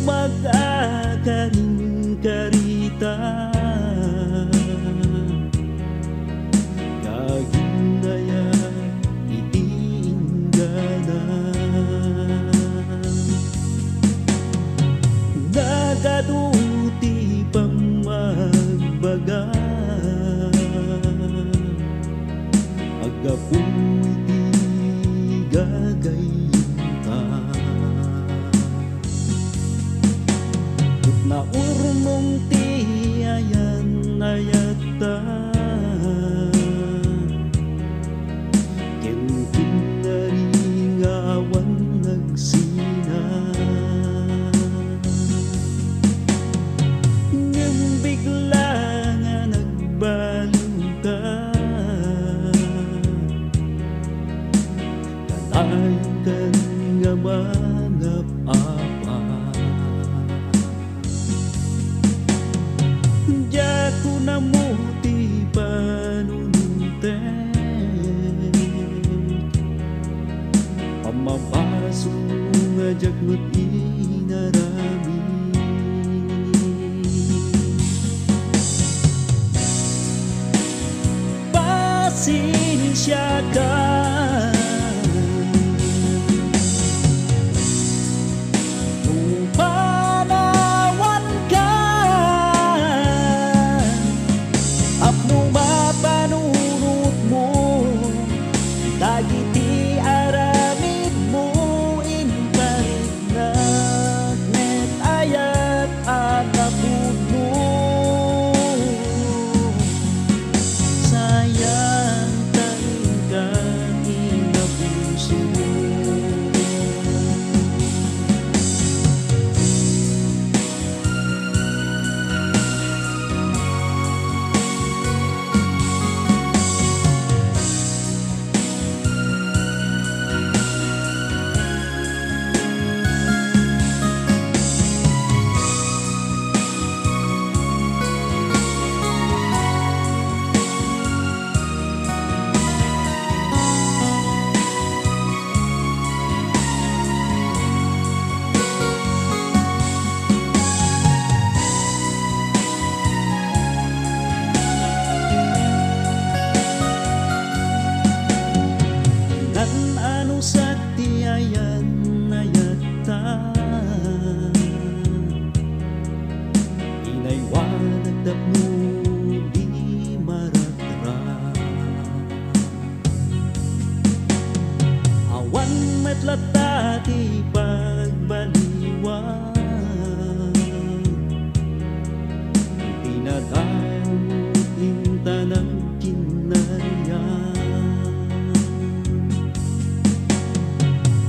mag-akaning karita kagindaya itinggana nagaduti pang magbaga agapuy ti gagayinta na urmong ti ayan ayata kentin na ringawan nagsina ngem bigla nga nagbalong ka kanayon kan nga manap-apa jaku namuti panununtek pamapasok ngajak mo't inarami pasensya ka dagiti aramid mo inparit nagnet ayat at napuno sayang tanging ka inabuso sakti ayan ayata inaywanag dapno di maratra awan metlata ti pagbaliwan tinadayo mo tinta ng kinaryan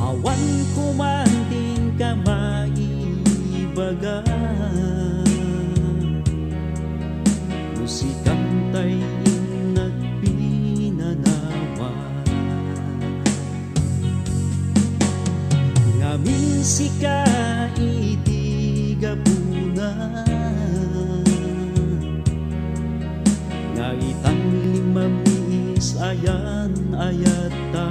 awan kumanting ka maibaga musikang tayo nagpinanawan ngamin sika itigapunan nga itang limamis ayan ayata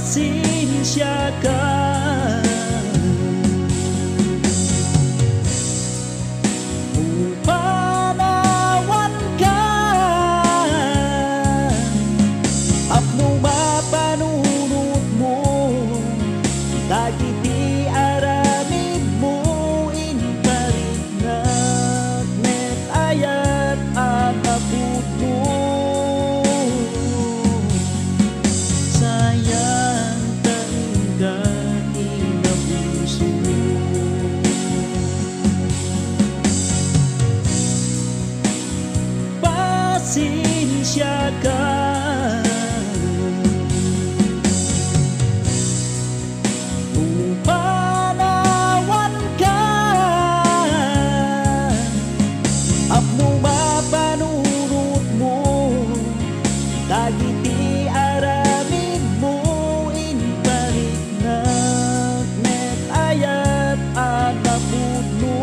pasensya ka upanawan ka apno mapanunot mo dagiti aramid mo inparit nagnet ayat at napuno pasensya ka upanawan ka apno mapanunot mo dagiti aramid mo inparit nagnet ayat at napuno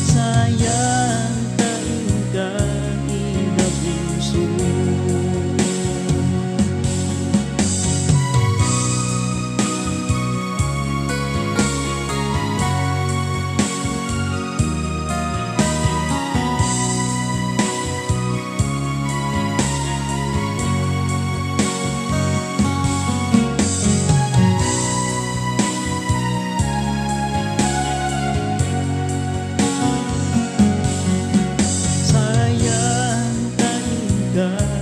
sayang tanging ka ka